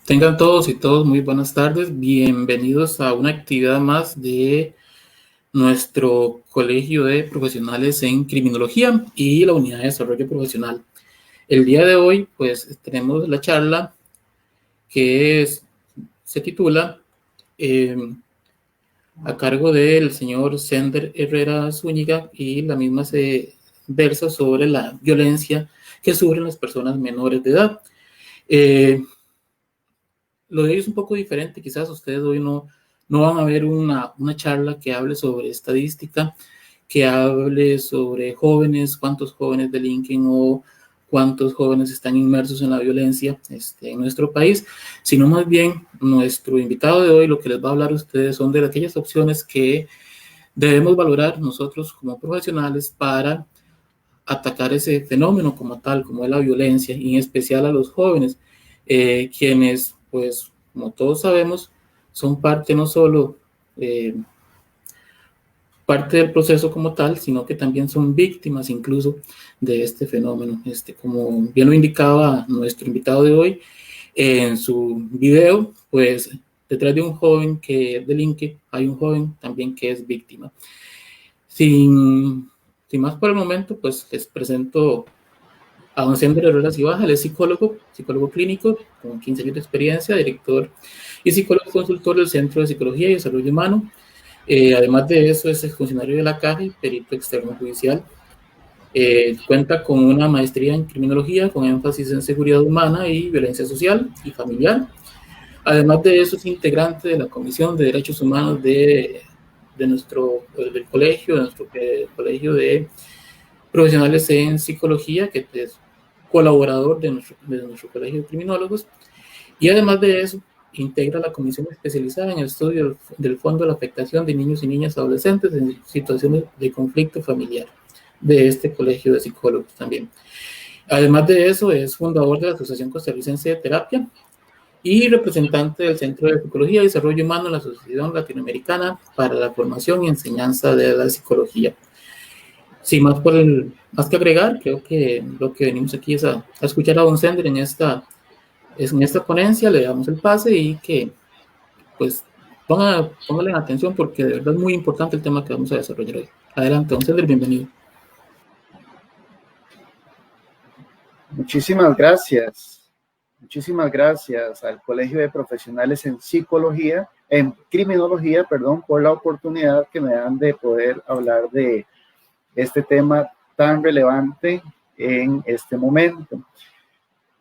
Tengan todos y todos muy buenas tardes. Bienvenidos a una actividad más de nuestro Colegio de Profesionales en Criminología y la Unidad de Desarrollo Profesional. El día de hoy, pues, tenemos la charla se titula eh, a cargo del señor Sender Herrera Zúñiga, y la misma se versa sobre la violencia que sufren las personas menores de edad. Lo de hoy es un poco diferente. Quizás ustedes hoy no van a ver una charla que hable sobre estadística, que hable sobre jóvenes, cuántos jóvenes delinquen o cuántos jóvenes están inmersos en la violencia en nuestro país, sino más bien nuestro invitado de hoy lo que les va a hablar a ustedes son de aquellas opciones que debemos valorar nosotros como profesionales para atacar ese fenómeno como tal, como es la violencia, y en especial a los jóvenes, quienes, pues, como todos sabemos, son parte no solo parte del proceso como tal, sino que también son víctimas incluso de este fenómeno. Como bien lo indicaba nuestro invitado de hoy en su video, pues detrás de un joven que delinque, hay un joven también que es víctima. Sin más por el momento, pues les presento a don Sender Herrera Cibaja. Él es psicólogo clínico con 15 años de experiencia, director y psicólogo consultor del Centro de Psicología y Desarrollo Humano. Además de eso, es funcionario de la Caja y perito externo judicial. Cuenta con una maestría en criminología con énfasis en seguridad humana y violencia social y familiar. Además de eso, es integrante de la Comisión de Derechos Humanos del colegio, de nuestro colegio de profesionales en psicología, que es colaborador de nuestro colegio de criminólogos, y además de eso, integra la comisión especializada en el estudio del Fondo de la Afectación de Niños y Niñas Adolescentes en situaciones de conflicto familiar de este colegio de psicólogos también. Además de eso, es fundador de la Asociación Costarricense de Terapia y representante del Centro de Psicología y Desarrollo Humano en la Asociación Latinoamericana para la Formación y Enseñanza de la Psicología. Sin más que agregar, creo que lo que venimos aquí es a escuchar a don Sender en esta ponencia. Le damos el pase y que, pues, pónganle atención porque de verdad es muy importante el tema que vamos a desarrollar hoy. Adelante, don Sender, bienvenido. Muchísimas gracias. Muchísimas gracias al Colegio de Profesionales en Psicología, en Criminología, por la oportunidad que me dan de poder hablar de este tema tan relevante en este momento.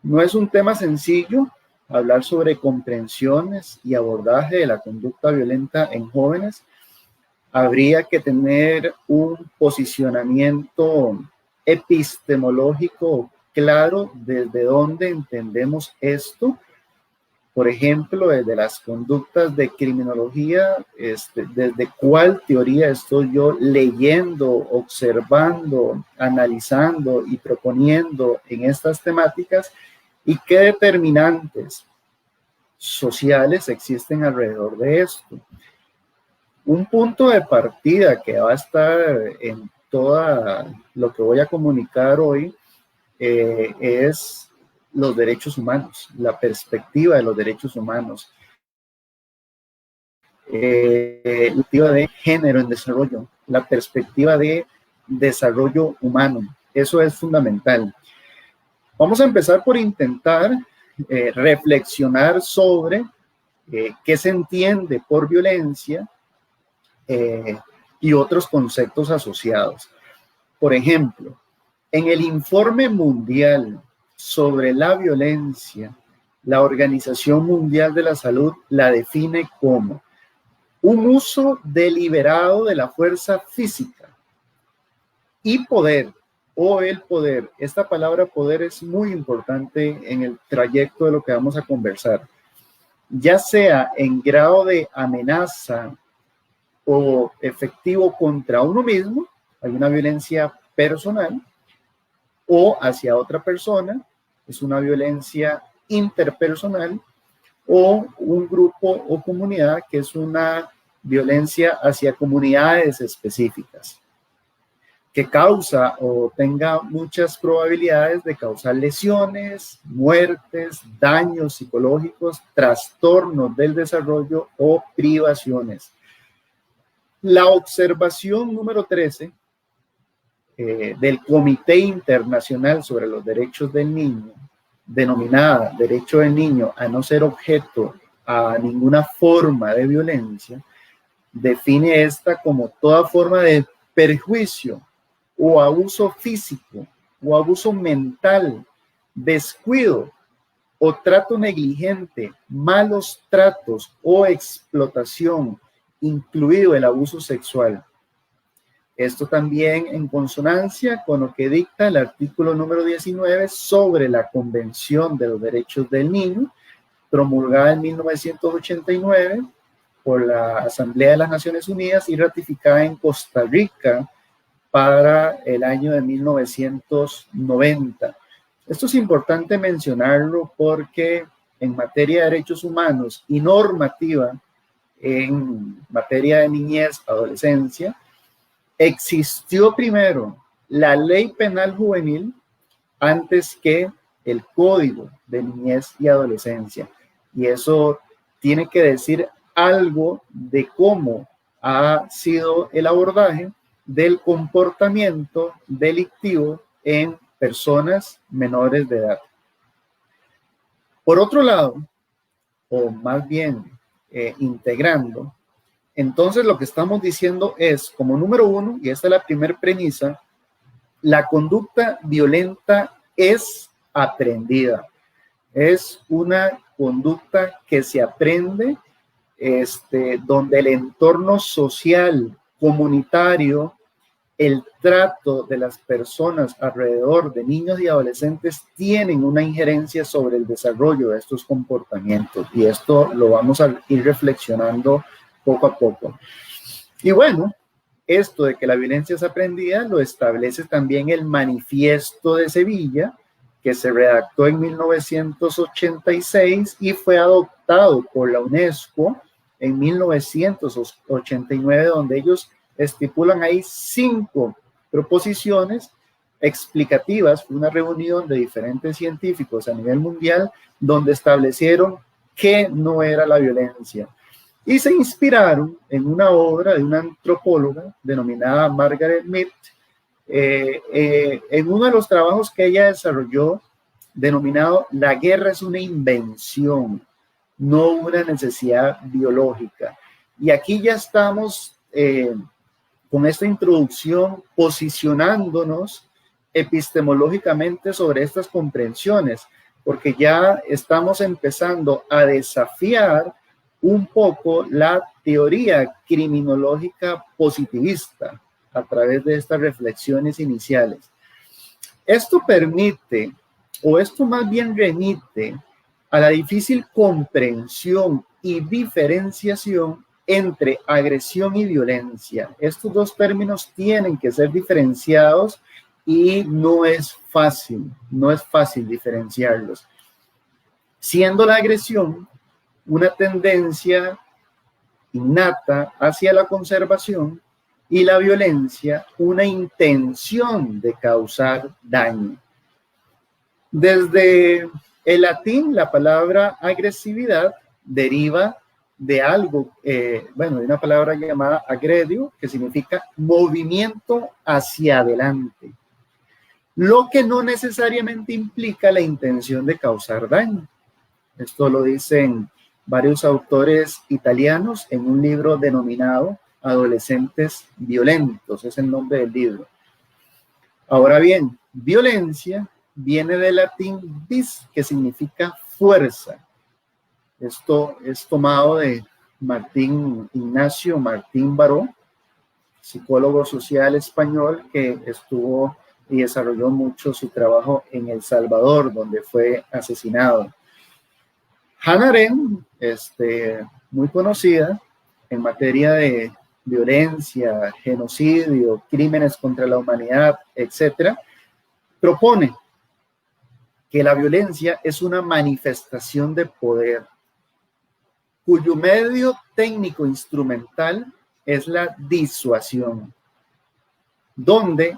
No es un tema sencillo hablar sobre comprensiones y abordaje de la conducta violenta en jóvenes. Habría que tener un posicionamiento epistemológico claro desde dónde entendemos esto. Por ejemplo, desde las conductas de criminología, desde cuál teoría estoy yo leyendo, observando, analizando y proponiendo en estas temáticas, y qué determinantes sociales existen alrededor de esto. Un punto de partida que va a estar en todo lo que voy a comunicar hoy es los derechos humanos, la perspectiva de los derechos humanos, la perspectiva de género en desarrollo, la perspectiva de desarrollo humano. Eso es fundamental. Vamos a empezar por intentar reflexionar sobre qué se entiende por violencia y otros conceptos asociados. Por ejemplo, en el informe mundial sobre la violencia, la Organización Mundial de la Salud la define como un uso deliberado de la fuerza física y poder, o el poder. Esta palabra poder es muy importante en el trayecto de lo que vamos a conversar, ya sea en grado de amenaza o efectivo contra uno mismo, hay una violencia personal, o hacia otra persona, es una violencia interpersonal, o un grupo o comunidad, que es una violencia hacia comunidades específicas. que causa o tenga muchas probabilidades de causar lesiones, muertes, daños psicológicos, trastornos del desarrollo o privaciones. La observación número 13 del Comité Internacional sobre los Derechos del Niño, denominada Derecho del Niño a no ser objeto a ninguna forma de violencia, define esta como toda forma de perjuicio o abuso físico o abuso mental, descuido o trato negligente, malos tratos o explotación, incluido el abuso sexual. Esto también en consonancia con lo que dicta el artículo número 19 sobre la Convención de los Derechos del Niño, promulgada en 1989 por la Asamblea de las Naciones Unidas y ratificada en Costa Rica para el año de 1990. Esto es importante mencionarlo porque en materia de derechos humanos y normativa en materia de niñez, adolescencia, existió primero la Ley Penal Juvenil antes que el Código de Niñez y Adolescencia. Y eso tiene que decir algo de cómo ha sido el abordaje del comportamiento delictivo en personas menores de edad. Por otro lado, o más bien integrando, entonces lo que estamos diciendo es, como número uno, y esta es la primera premisa, la conducta violenta es aprendida. Es una conducta que se aprende, donde el entorno social, comunitario, el trato de las personas alrededor de niños y adolescentes tienen una injerencia sobre el desarrollo de estos comportamientos. Y esto lo vamos a ir reflexionando poco a poco. Y bueno, esto de que la violencia es aprendida lo establece también el Manifiesto de Sevilla, que se redactó en 1986 y fue adoptado por la UNESCO en 1989, donde ellos estipulan ahí 5 proposiciones explicativas. Fue una reunión de diferentes científicos a nivel mundial donde establecieron qué no era la violencia. Y se inspiraron en una obra de una antropóloga denominada Margaret Mead, en uno de los trabajos que ella desarrolló denominado La guerra es una invención, no una necesidad biológica. Y aquí ya estamos con esta introducción posicionándonos epistemológicamente sobre estas comprensiones, porque ya estamos empezando a desafiar un poco la teoría criminológica positivista a través de estas reflexiones iniciales. Esto permite, o esto más bien remite, a la difícil comprensión y diferenciación entre agresión y violencia. Estos dos términos tienen que ser diferenciados y no es fácil diferenciarlos. Siendo la agresión una tendencia innata hacia la conservación y la violencia una intención de causar daño. Desde el latín, la palabra agresividad deriva de algo, de una palabra llamada agredio, que significa movimiento hacia adelante, lo que no necesariamente implica la intención de causar daño. Esto lo dicen varios autores italianos en un libro denominado Adolescentes Violentos, es el nombre del libro. Ahora bien, violencia viene del latín vis, que significa fuerza. Esto es tomado de Ignacio Martín Baró, psicólogo social español que estuvo y desarrolló mucho su trabajo en El Salvador, donde fue asesinado. Hannah Arendt, muy conocida en materia de violencia, genocidio, crímenes contra la humanidad, etc., propone que la violencia es una manifestación de poder cuyo medio técnico instrumental es la disuasión, donde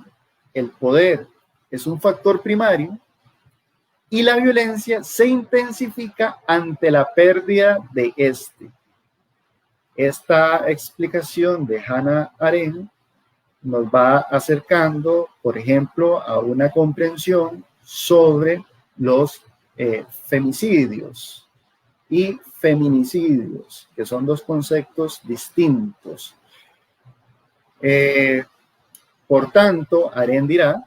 el poder es un factor primario y la violencia se intensifica ante la pérdida de este. Esta explicación de Hannah Arendt nos va acercando, por ejemplo, a una comprensión sobre los femicidios y feminicidios, que son dos conceptos distintos. Por tanto, Arendt dirá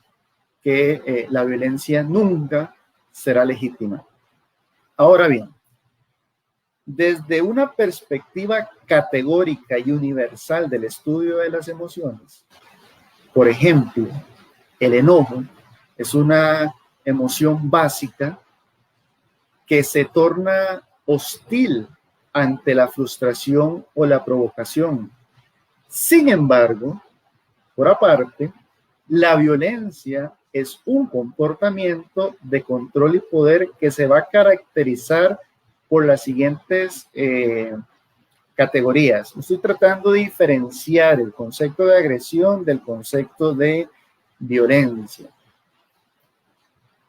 que la violencia nunca será legítima. Ahora bien, desde una perspectiva categórica y universal del estudio de las emociones, por ejemplo, el enojo es una emoción básica que se torna hostil ante la frustración o la provocación. Sin embargo, por aparte, la violencia es un comportamiento de control y poder que se va a caracterizar por las siguientes categorías. Estoy tratando de diferenciar el concepto de agresión del concepto de violencia.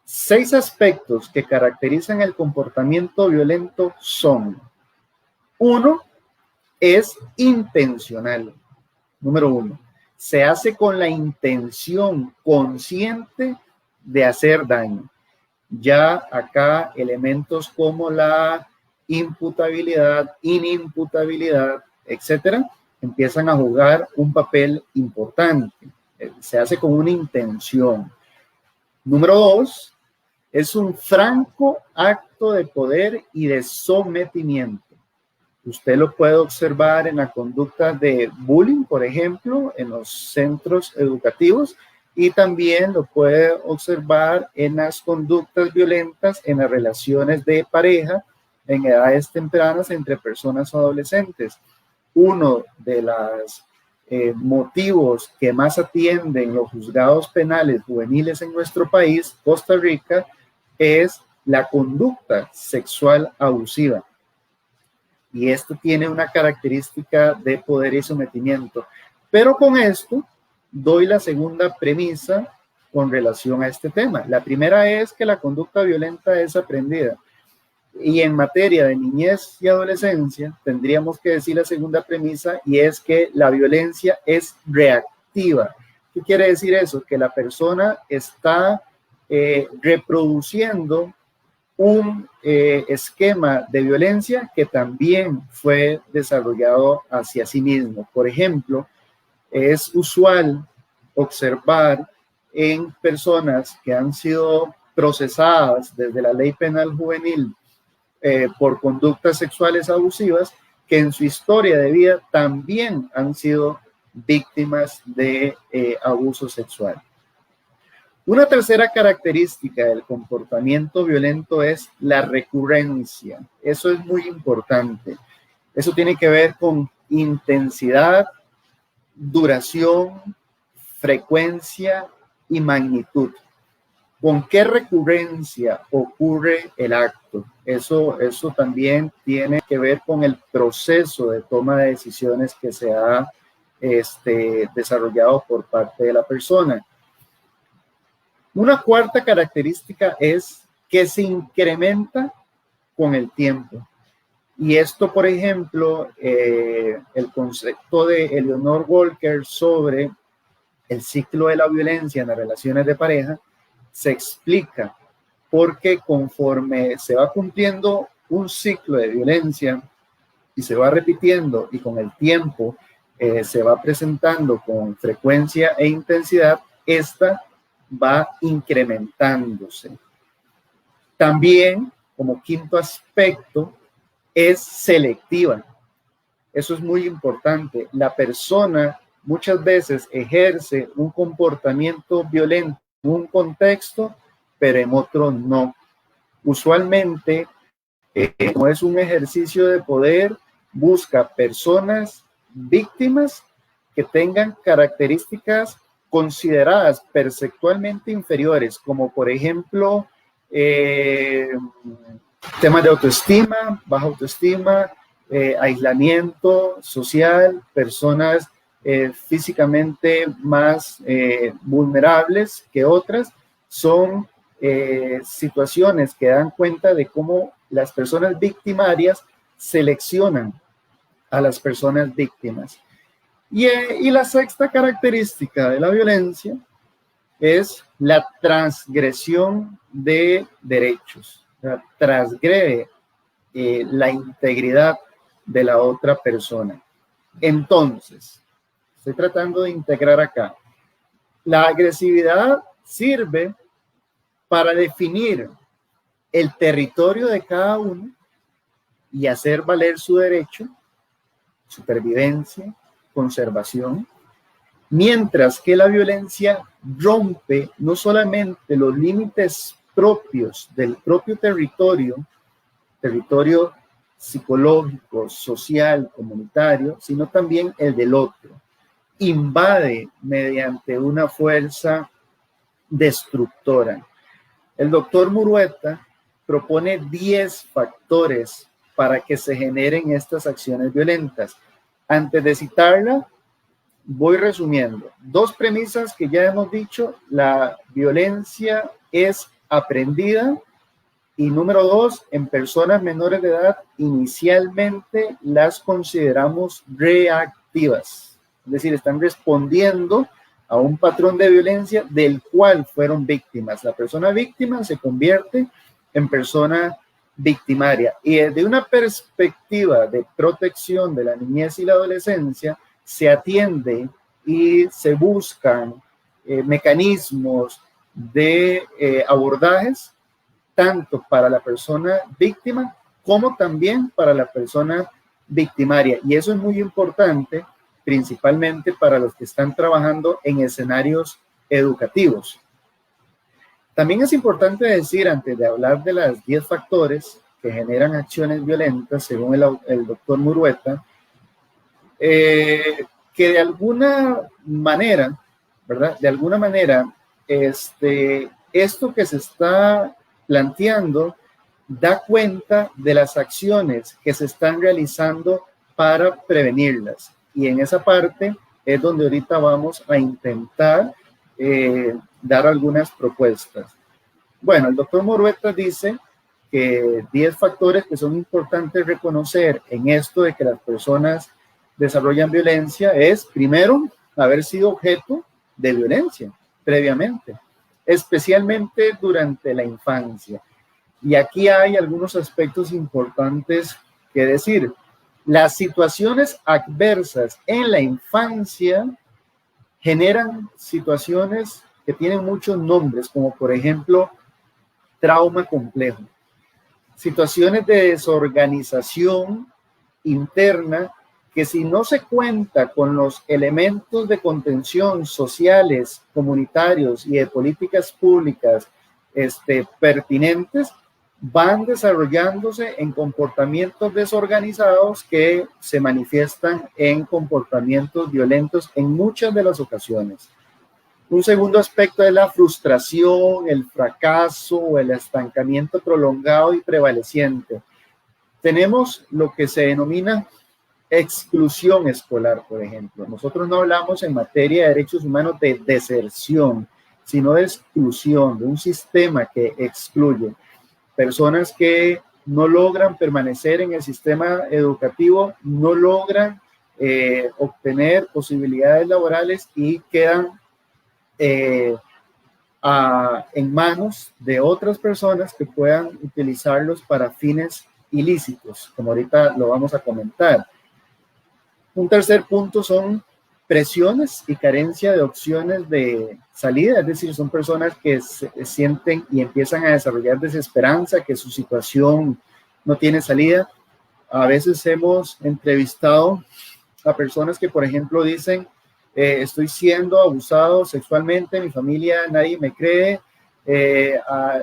6 aspectos que caracterizan el comportamiento violento son: 1, es intencional. Número 1, se hace con la intención consciente de hacer daño. Ya acá elementos como la imputabilidad, inimputabilidad, etcétera, empiezan a jugar un papel importante. Se hace con una intención. Número 2, es un franco acto de poder y de sometimiento. Usted lo puede observar en la conducta de bullying, por ejemplo, en los centros educativos, y también lo puede observar en las conductas violentas en las relaciones de pareja en edades tempranas entre personas adolescentes. Uno de los motivos que más atienden los juzgados penales juveniles en nuestro país, Costa Rica, es la conducta sexual abusiva. Y esto tiene una característica de poder y sometimiento. Pero con esto doy la segunda premisa con relación a este tema. La primera es que la conducta violenta es aprendida. Y en materia de niñez y adolescencia tendríamos que decir la segunda premisa, y es que la violencia es reactiva. ¿Qué quiere decir eso? Que la persona está reproduciendo un esquema de violencia que también fue desarrollado hacia sí mismo. Por ejemplo, es usual observar en personas que han sido procesadas desde la ley penal juvenil por conductas sexuales abusivas, que en su historia de vida también han sido víctimas de abuso sexual. Una tercera característica del comportamiento violento es la recurrencia. Eso es muy importante. Eso tiene que ver con intensidad, duración, frecuencia y magnitud. ¿Con qué recurrencia ocurre el acto? Eso también tiene que ver con el proceso de toma de decisiones que se ha desarrollado por parte de la persona. Una cuarta característica es que se incrementa con el tiempo. Y esto, por ejemplo, el concepto de Eleanor Walker sobre el ciclo de la violencia en las relaciones de pareja se explica porque conforme se va cumpliendo un ciclo de violencia y se va repitiendo y con el tiempo se va presentando con frecuencia e intensidad, esta va incrementándose. También, como quinto aspecto, es selectiva. Eso es muy importante. La persona muchas veces ejerce un comportamiento violento en un contexto, pero en otro no. Usualmente, como es un ejercicio de poder, busca personas víctimas que tengan características consideradas perceptualmente inferiores, como por ejemplo temas de autoestima, baja autoestima, aislamiento social, personas físicamente más vulnerables que otras, son situaciones que dan cuenta de cómo las personas victimarias seleccionan a las personas víctimas. Y la sexta característica de la violencia es la transgresión de derechos. Transgrede la integridad de la otra persona. Entonces, estoy tratando de integrar acá. La agresividad sirve para definir el territorio de cada uno y hacer valer su derecho, supervivencia, conservación, mientras que la violencia rompe no solamente los límites propios del propio territorio psicológico, social, comunitario, sino también el del otro. Invade mediante una fuerza destructora. El doctor Murueta propone 10 factores para que se generen estas acciones violentas. Antes de citarla, voy resumiendo. 2 premisas que ya hemos dicho: la violencia es aprendida, y número 2, en personas menores de edad, inicialmente las consideramos reactivas, es decir, están respondiendo a un patrón de violencia del cual fueron víctimas. La persona víctima se convierte en persona victimaria, y desde una perspectiva de protección de la niñez y la adolescencia se atiende y se buscan mecanismos de abordajes tanto para la persona víctima como también para la persona victimaria, y eso es muy importante principalmente para los que están trabajando en escenarios educativos. También es importante decir, antes de hablar de las 10 factores que generan acciones violentas, según el doctor Murueta, que de alguna manera, ¿verdad? De alguna manera, esto que se está planteando da cuenta de las acciones que se están realizando para prevenirlas. Y en esa parte es donde ahorita vamos a intentar dar algunas propuestas. Bueno, el doctor Murueta dice que 10 factores que son importantes reconocer en esto de que las personas desarrollan violencia es, primero, haber sido objeto de violencia previamente, especialmente durante la infancia. Y aquí hay algunos aspectos importantes que decir. Las situaciones adversas en la infancia generan situaciones que tienen muchos nombres, como por ejemplo, trauma complejo. Situaciones de desorganización interna que, si no se cuenta con los elementos de contención sociales, comunitarios y de políticas públicas pertinentes, van desarrollándose en comportamientos desorganizados que se manifiestan en comportamientos violentos en muchas de las ocasiones. Un segundo aspecto es la frustración, el fracaso o el estancamiento prolongado y prevaleciente. Tenemos lo que se denomina exclusión escolar, por ejemplo. Nosotros no hablamos en materia de derechos humanos de deserción, sino de exclusión, de un sistema que excluye. Personas que no logran permanecer en el sistema educativo, no logran obtener posibilidades laborales y quedan en manos de otras personas que puedan utilizarlos para fines ilícitos, como ahorita lo vamos a comentar. Un tercer punto son presiones y carencia de opciones de salida, es decir, son personas que se sienten y empiezan a desarrollar desesperanza, que su situación no tiene salida. A veces hemos entrevistado a personas que, por ejemplo, dicen, estoy siendo abusado sexualmente, mi familia, nadie me cree.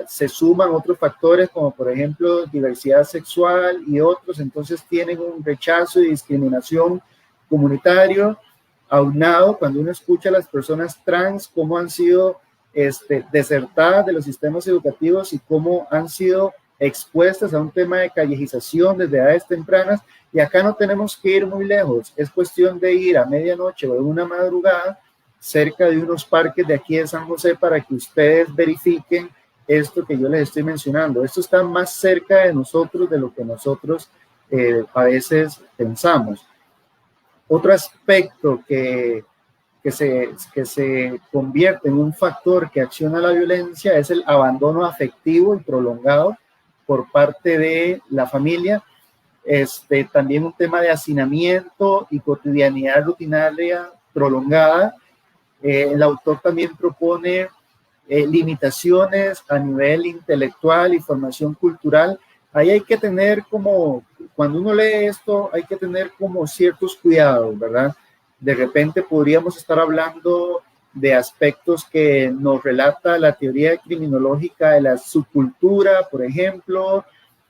Se suman otros factores como, por ejemplo, diversidad sexual y otros, entonces tienen un rechazo y discriminación comunitario. Aunado, cuando uno escucha a las personas trans, cómo han sido desertadas de los sistemas educativos y cómo han sido expuestas a un tema de callejización desde edades tempranas, y acá no tenemos que ir muy lejos, es cuestión de ir a medianoche o en una madrugada cerca de unos parques de aquí de San José para que ustedes verifiquen esto que yo les estoy mencionando. Esto está más cerca de nosotros de lo que nosotros a veces pensamos. Otro aspecto que se convierte en un factor que acciona la violencia es el abandono afectivo y prolongado por parte de la familia. También un tema de hacinamiento y cotidianidad rutinaria prolongada. El autor también propone limitaciones a nivel intelectual y formación cultural. Ahí hay que tener como, cuando uno lee esto, hay que tener como ciertos cuidados, ¿verdad? De repente podríamos estar hablando de aspectos que nos relata la teoría criminológica de la subcultura, por ejemplo.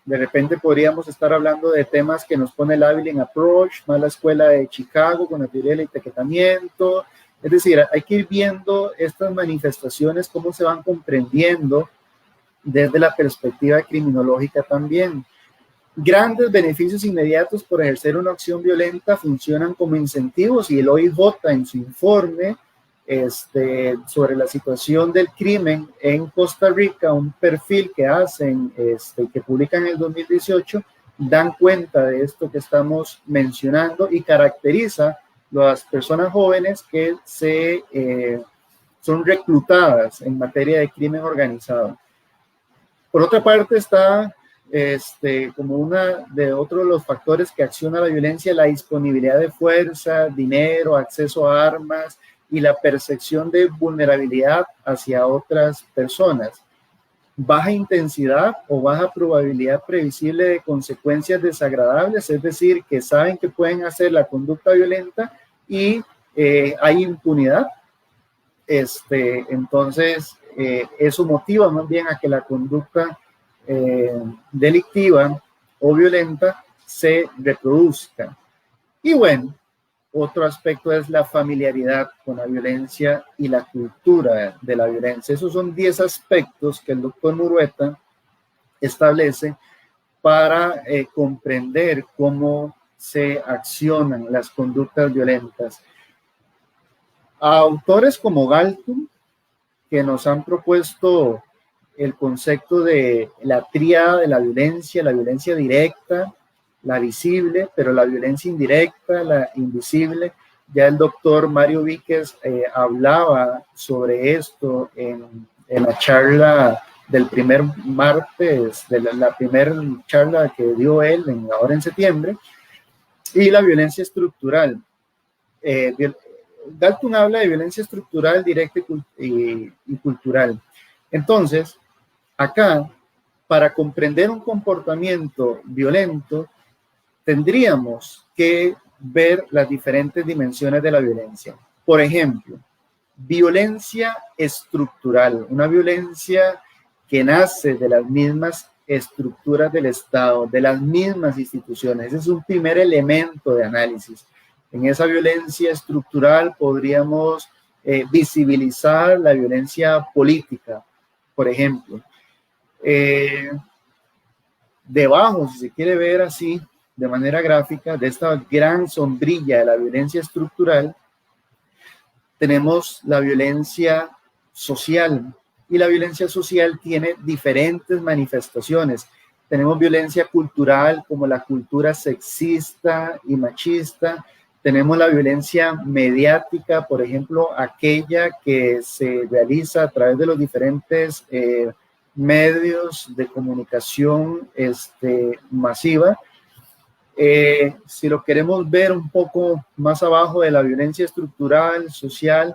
De repente podríamos estar hablando de temas que nos pone el Abilene Approach, más la escuela de Chicago con la teoría del etiquetamiento. Es decir, hay que ir viendo estas manifestaciones, cómo se van comprendiendo desde la perspectiva criminológica también. Grandes beneficios inmediatos por ejercer una acción violenta funcionan como incentivos, y el OIJ en su informe sobre la situación del crimen en Costa Rica, un perfil que hacen, que publican en el 2018, dan cuenta de esto que estamos mencionando y caracteriza las personas jóvenes que son reclutadas en materia de crimen organizado. Por otra parte está como otro de los factores que acciona la violencia, la disponibilidad de fuerza, dinero, acceso a armas y la percepción de vulnerabilidad hacia otras personas. Baja intensidad o baja probabilidad previsible de consecuencias desagradables, es decir, que saben que pueden hacer la conducta violenta y hay impunidad. Entonces, eso motiva más bien a que la conducta delictiva o violenta se reproduzca. Y bueno, otro aspecto es la familiaridad con la violencia y la cultura de la violencia. Esos son 10 aspectos que el doctor Murueta establece para comprender cómo se accionan las conductas violentas. A autores como Galtung, que nos han propuesto el concepto de la tríada de la violencia directa, la visible, pero la violencia indirecta, la invisible. Ya el doctor Mario Víquez hablaba sobre esto en la charla del primer martes, de la primera charla que dio él ahora en septiembre, y la violencia estructural. Galtung habla de violencia estructural, directa y cultural. Entonces, acá, para comprender un comportamiento violento, tendríamos que ver las diferentes dimensiones de la violencia. Por ejemplo, violencia estructural, una violencia que nace de las mismas estructuras del Estado, de las mismas instituciones. Ese es un primer elemento de análisis. En esa violencia estructural podríamos visibilizar la violencia política, por ejemplo. Debajo, si se quiere ver así, de manera gráfica, de esta gran sombrilla de la violencia estructural, tenemos la violencia social. Y la violencia social tiene diferentes manifestaciones. Tenemos violencia cultural, como la cultura sexista y machista. Tenemos la violencia mediática, por ejemplo, aquella que se realiza a través de los diferentes medios de comunicación masiva. Si lo queremos ver un poco más abajo de la violencia estructural, social,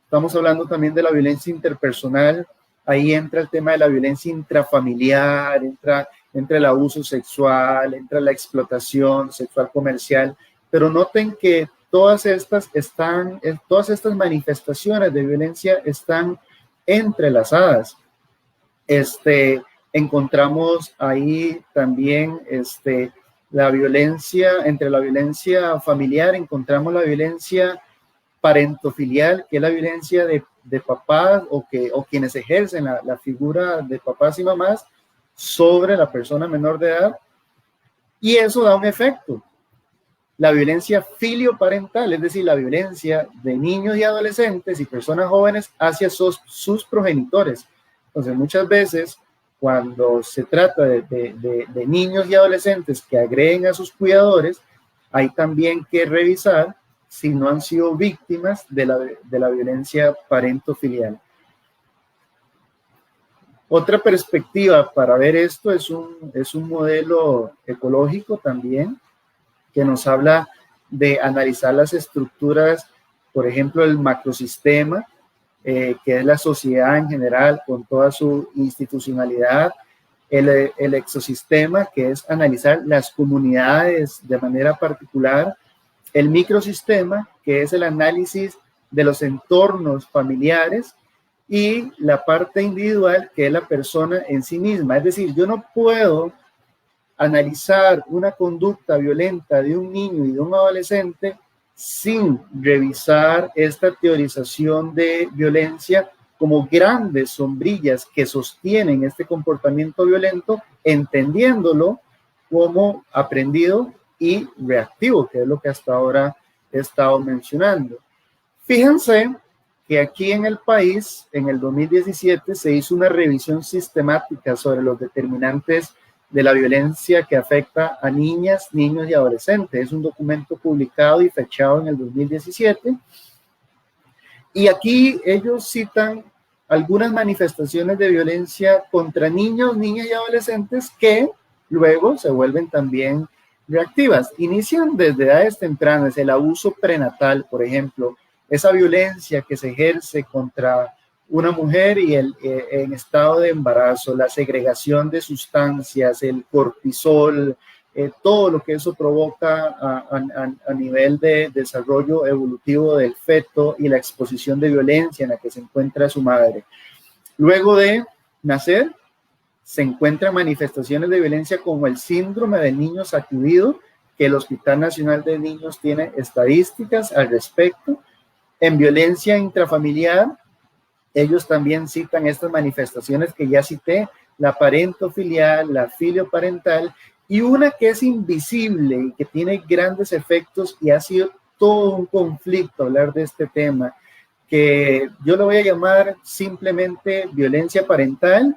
estamos hablando también de la violencia interpersonal. Ahí entra el tema de la violencia intrafamiliar, entra el abuso sexual, entra la explotación sexual comercial. Pero noten que todas estas manifestaciones de violencia están entrelazadas. Encontramos ahí también la violencia, entre la violencia familiar, encontramos la violencia parentofilial, que es la violencia de papás o quienes ejercen la figura de papás y mamás, sobre la persona menor de edad, y eso da un efecto. La violencia filioparental, es decir, la violencia de niños y adolescentes y personas jóvenes hacia sus progenitores. Entonces, muchas veces, cuando se trata de niños y adolescentes que agreden a sus cuidadores, hay también que revisar si no han sido víctimas de la violencia parentofilial. Otra perspectiva para ver esto es un modelo ecológico también, que nos habla de analizar las estructuras, por ejemplo, el macrosistema, que es la sociedad en general con toda su institucionalidad, el exosistema, que es analizar las comunidades de manera particular, el microsistema, que es el análisis de los entornos familiares, y la parte individual, que es la persona en sí misma. Es decir, yo no puedo analizar una conducta violenta de un niño y de un adolescente sin revisar esta teorización de violencia como grandes sombrillas que sostienen este comportamiento violento, entendiéndolo como aprendido y reactivo, que es lo que hasta ahora he estado mencionando. Fíjense que aquí en el país, en el 2017, se hizo una revisión sistemática sobre los determinantes de la violencia que afecta a niñas, niños y adolescentes. Es un documento publicado y fechado en el 2017. Y aquí ellos citan algunas manifestaciones de violencia contra niños, niñas y adolescentes que luego se vuelven también reactivas. Inician desde edades tempranas, el abuso prenatal, por ejemplo, esa violencia que se ejerce contra una mujer y en estado de embarazo, la segregación de sustancias, el cortisol, todo lo que eso provoca a nivel de desarrollo evolutivo del feto y la exposición de violencia en la que se encuentra su madre. Luego de nacer, se encuentran manifestaciones de violencia como el síndrome del niño sacudido, que el Hospital Nacional de Niños tiene estadísticas al respecto. En violencia intrafamiliar, ellos también citan estas manifestaciones que ya cité, la parentofilial, la filioparental, y una que es invisible y que tiene grandes efectos y ha sido todo un conflicto hablar de este tema, que yo lo voy a llamar simplemente violencia parental,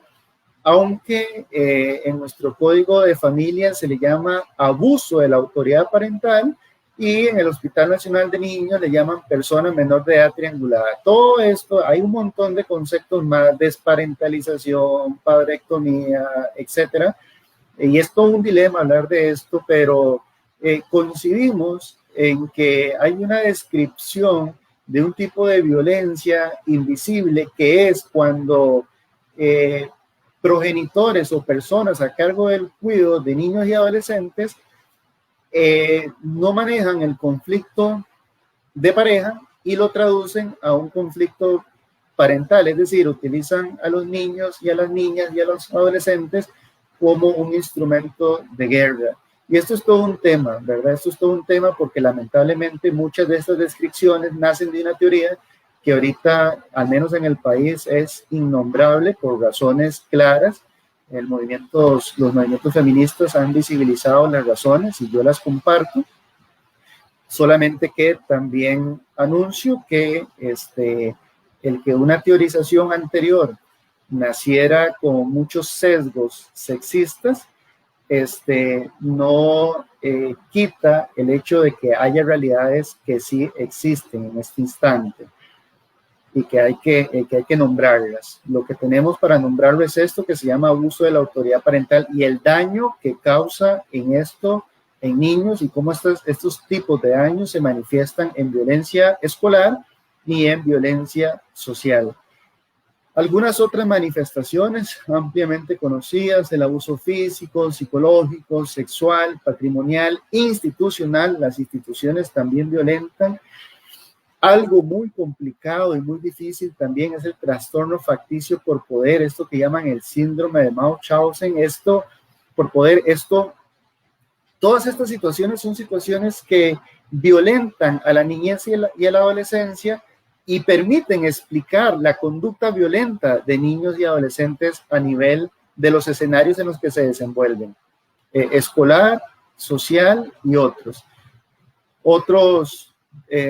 aunque en nuestro código de familia se le llama abuso de la autoridad parental, y en el Hospital Nacional de Niños le llaman persona menor de edad triangulada. Todo esto, hay un montón de conceptos más, desparentalización, padrectomía, etcétera, y es todo un dilema hablar de esto, pero coincidimos en que hay una descripción de un tipo de violencia invisible, que es cuando progenitores o personas a cargo del cuidado de niños y adolescentes no manejan el conflicto de pareja y lo traducen a un conflicto parental, es decir, utilizan a los niños y a las niñas y a los adolescentes como un instrumento de guerra. Y esto es todo un tema, ¿verdad? Esto es todo un tema porque lamentablemente muchas de estas descripciones nacen de una teoría que ahorita, al menos en el país, es innombrable por razones claras. Los movimientos feministas han visibilizado las razones y yo las comparto, solamente que también anuncio que el que una teorización anterior naciera con muchos sesgos sexistas no quita el hecho de que haya realidades que sí existen en este instante y que hay que nombrarlas. Lo que tenemos para nombrarlo es esto que se llama abuso de la autoridad parental y el daño que causa en esto en niños y cómo estos tipos de daños se manifiestan en violencia escolar y en violencia social. Algunas otras manifestaciones ampliamente conocidas: el abuso físico, psicológico, sexual, patrimonial, institucional. Las instituciones también violentan. Algo muy complicado y muy difícil también es el trastorno facticio por poder, esto que llaman el síndrome de Munchausen. Todas estas situaciones son situaciones que violentan a la niñez y a la adolescencia y permiten explicar la conducta violenta de niños y adolescentes a nivel de los escenarios en los que se desenvuelven, escolar, social y otros. Otros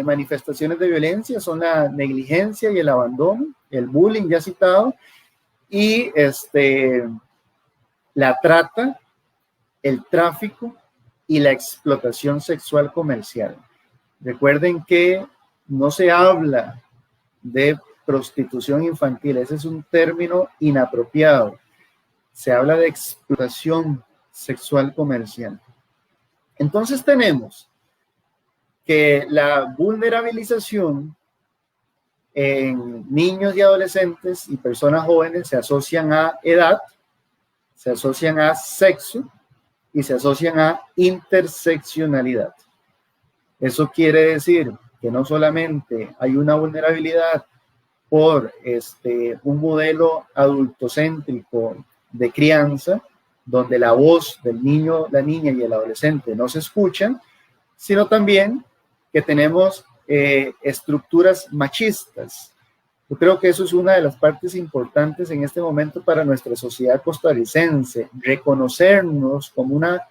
manifestaciones de violencia son la negligencia y el abandono, el bullying ya citado, y la trata, el tráfico y la explotación sexual comercial. Recuerden que no se habla de prostitución infantil, ese es un término inapropiado. Se habla de explotación sexual comercial. Entonces tenemos que la vulnerabilización en niños y adolescentes y personas jóvenes se asocian a edad, se asocian a sexo y se asocian a interseccionalidad. Eso quiere decir que no solamente hay una vulnerabilidad por un modelo adultocéntrico de crianza, donde la voz del niño, la niña y el adolescente no se escuchan, sino también que tenemos estructuras machistas. Yo creo que eso es una de las partes importantes en este momento para nuestra sociedad costarricense, reconocernos como una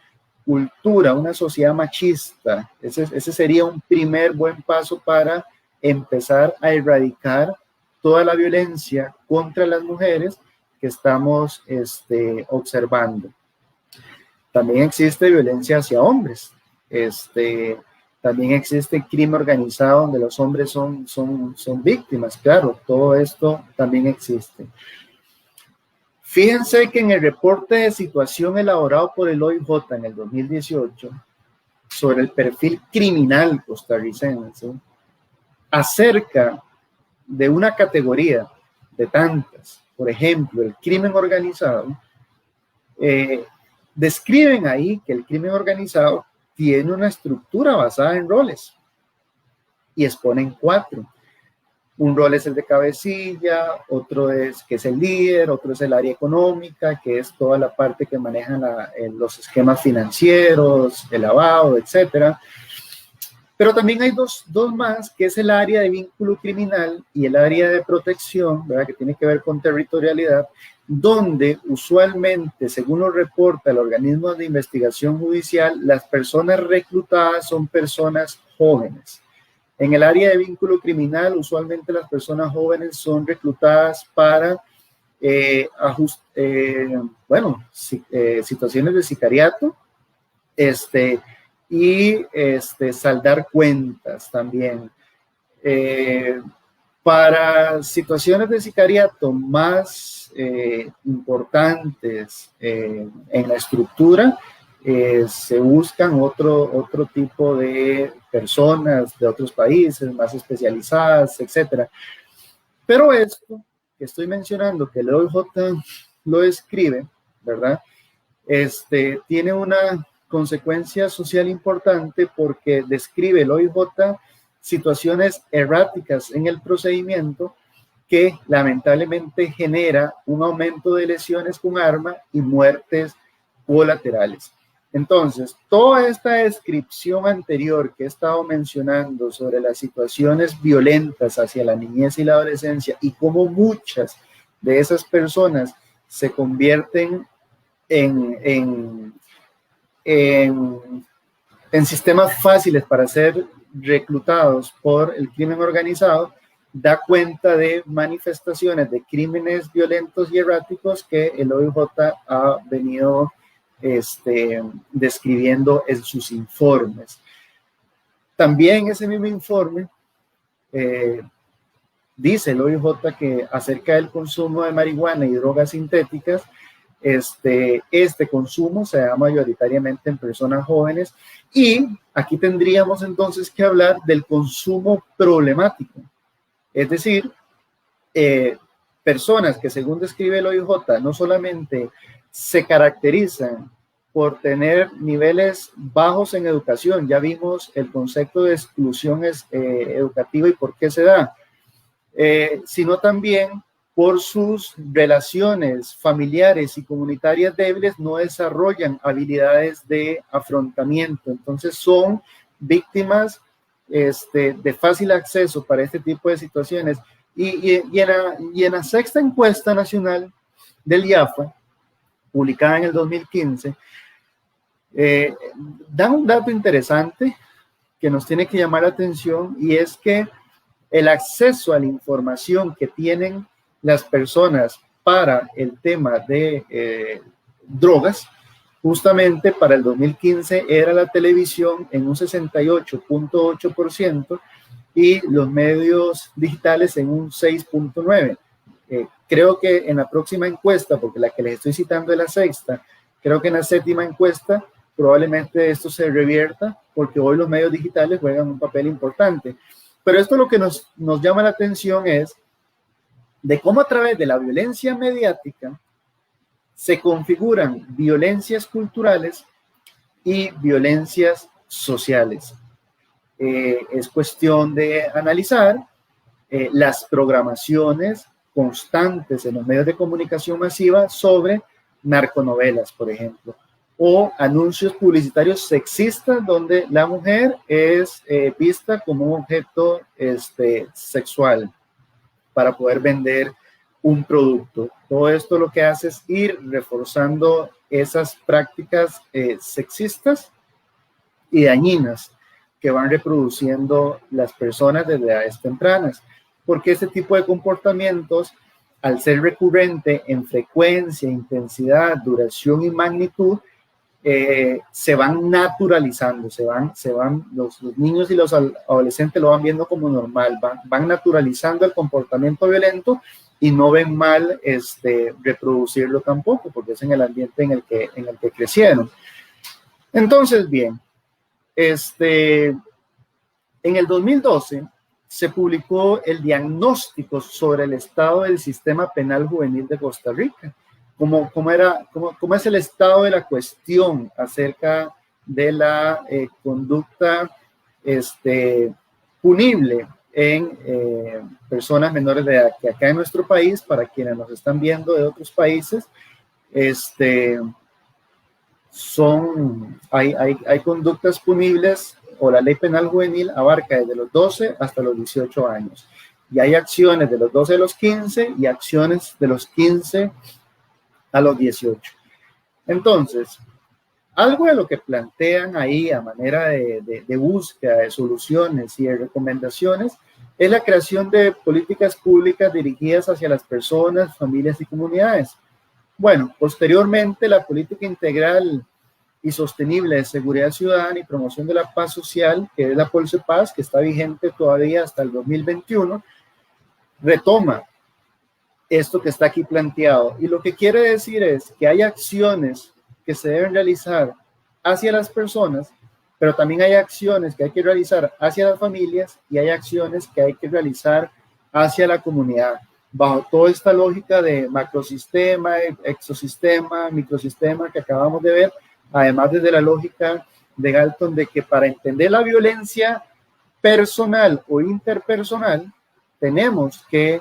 cultura, una sociedad machista. Ese sería un primer buen paso para empezar a erradicar toda la violencia contra las mujeres que estamos observando. También existe violencia hacia hombres. También existe crimen organizado donde los hombres son víctimas. Claro, todo esto también existe. Fíjense que en el reporte de situación elaborado por el OIJ en el 2018 sobre el perfil criminal costarricense, acerca de una categoría de tantas, por ejemplo, el crimen organizado, describen ahí que el crimen organizado tiene una estructura basada en roles y exponen 4. Un rol es el de cabecilla, otro es que es el líder, otro es el área económica, que es toda la parte que manejan los esquemas financieros, el lavado, etcétera. Pero también hay dos más, que es el área de vínculo criminal y el área de protección, ¿verdad? Que tiene que ver con territorialidad, donde usualmente, según lo reporta el organismo de investigación judicial, las personas reclutadas son personas jóvenes. En el área de vínculo criminal, usualmente las personas jóvenes son reclutadas para situaciones de sicariato, y saldar cuentas también. Para situaciones de sicariato más importantes en la estructura, se buscan otro tipo de personas de otros países más especializadas, etcétera. Pero esto que estoy mencionando, que el OIJ lo describe, ¿verdad? Tiene una consecuencia social importante porque describe el OIJ situaciones erráticas en el procedimiento que lamentablemente genera un aumento de lesiones con arma y muertes colaterales. Entonces, toda esta descripción anterior que he estado mencionando sobre las situaciones violentas hacia la niñez y la adolescencia y cómo muchas de esas personas se convierten en sistemas fáciles para ser reclutados por el crimen organizado, da cuenta de manifestaciones de crímenes violentos y erráticos que el OIJ ha venido describiendo en sus informes. También ese mismo informe dice el OIJ que acerca del consumo de marihuana y drogas sintéticas, este consumo se da mayoritariamente en personas jóvenes, y aquí tendríamos entonces que hablar del consumo problemático, es decir, personas que, según describe el OIJ, no solamente se caracterizan por tener niveles bajos en educación, ya vimos el concepto de exclusión educativa y por qué se da, sino también por sus relaciones familiares y comunitarias débiles, no desarrollan habilidades de afrontamiento. Entonces son víctimas de fácil acceso para este tipo de situaciones. Y en la sexta encuesta nacional del IAFA, publicada en el 2015, da un dato interesante que nos tiene que llamar la atención, y es que el acceso a la información que tienen las personas para el tema de drogas, justamente para el 2015 era la televisión en un 68.8% y los medios digitales en un 6.9%. Creo que en la próxima encuesta, porque la que les estoy citando es la sexta, creo que en la séptima encuesta probablemente esto se revierta, porque hoy los medios digitales juegan un papel importante. Pero esto lo que nos llama la atención es de cómo a través de la violencia mediática se configuran violencias culturales y violencias sociales. Es cuestión de analizar las programaciones constantes en los medios de comunicación masiva sobre narconovelas, por ejemplo, o anuncios publicitarios sexistas donde la mujer es vista como un objeto sexual para poder vender un producto. Todo esto lo que hace es ir reforzando esas prácticas sexistas y dañinas que van reproduciendo las personas desde edades tempranas, porque este tipo de comportamientos, al ser recurrente en frecuencia, intensidad, duración y magnitud, se van naturalizando, los niños y los adolescentes lo van viendo como normal, van naturalizando el comportamiento violento y no ven mal reproducirlo tampoco, porque es en el ambiente en el que crecieron. Entonces, bien, en el 2012 se publicó el diagnóstico sobre el estado del sistema penal juvenil de Costa Rica. ¿Cómo es el estado de la cuestión acerca de la conducta punible en personas menores de edad? Que acá en nuestro país, para quienes nos están viendo de otros países, hay conductas punibles, o la ley penal juvenil abarca desde los 12 hasta los 18 años. Y hay acciones de los 12 a los 15 y acciones de los 15 a los 18. Entonces, algo de lo que plantean ahí a manera de búsqueda de soluciones y de recomendaciones es la creación de políticas públicas dirigidas hacia las personas, familias y comunidades. Bueno, posteriormente la política integral y sostenible de seguridad ciudadana y promoción de la paz social, que es la Polsepaz, que está vigente todavía hasta el 2021, retoma esto que está aquí planteado. Y lo que quiere decir es que hay acciones que se deben realizar hacia las personas, pero también hay acciones que hay que realizar hacia las familias y hay acciones que hay que realizar hacia la comunidad, bajo toda esta lógica de macrosistema, exosistema, microsistema que acabamos de ver, además desde la lógica de Galton de que para entender la violencia personal o interpersonal tenemos que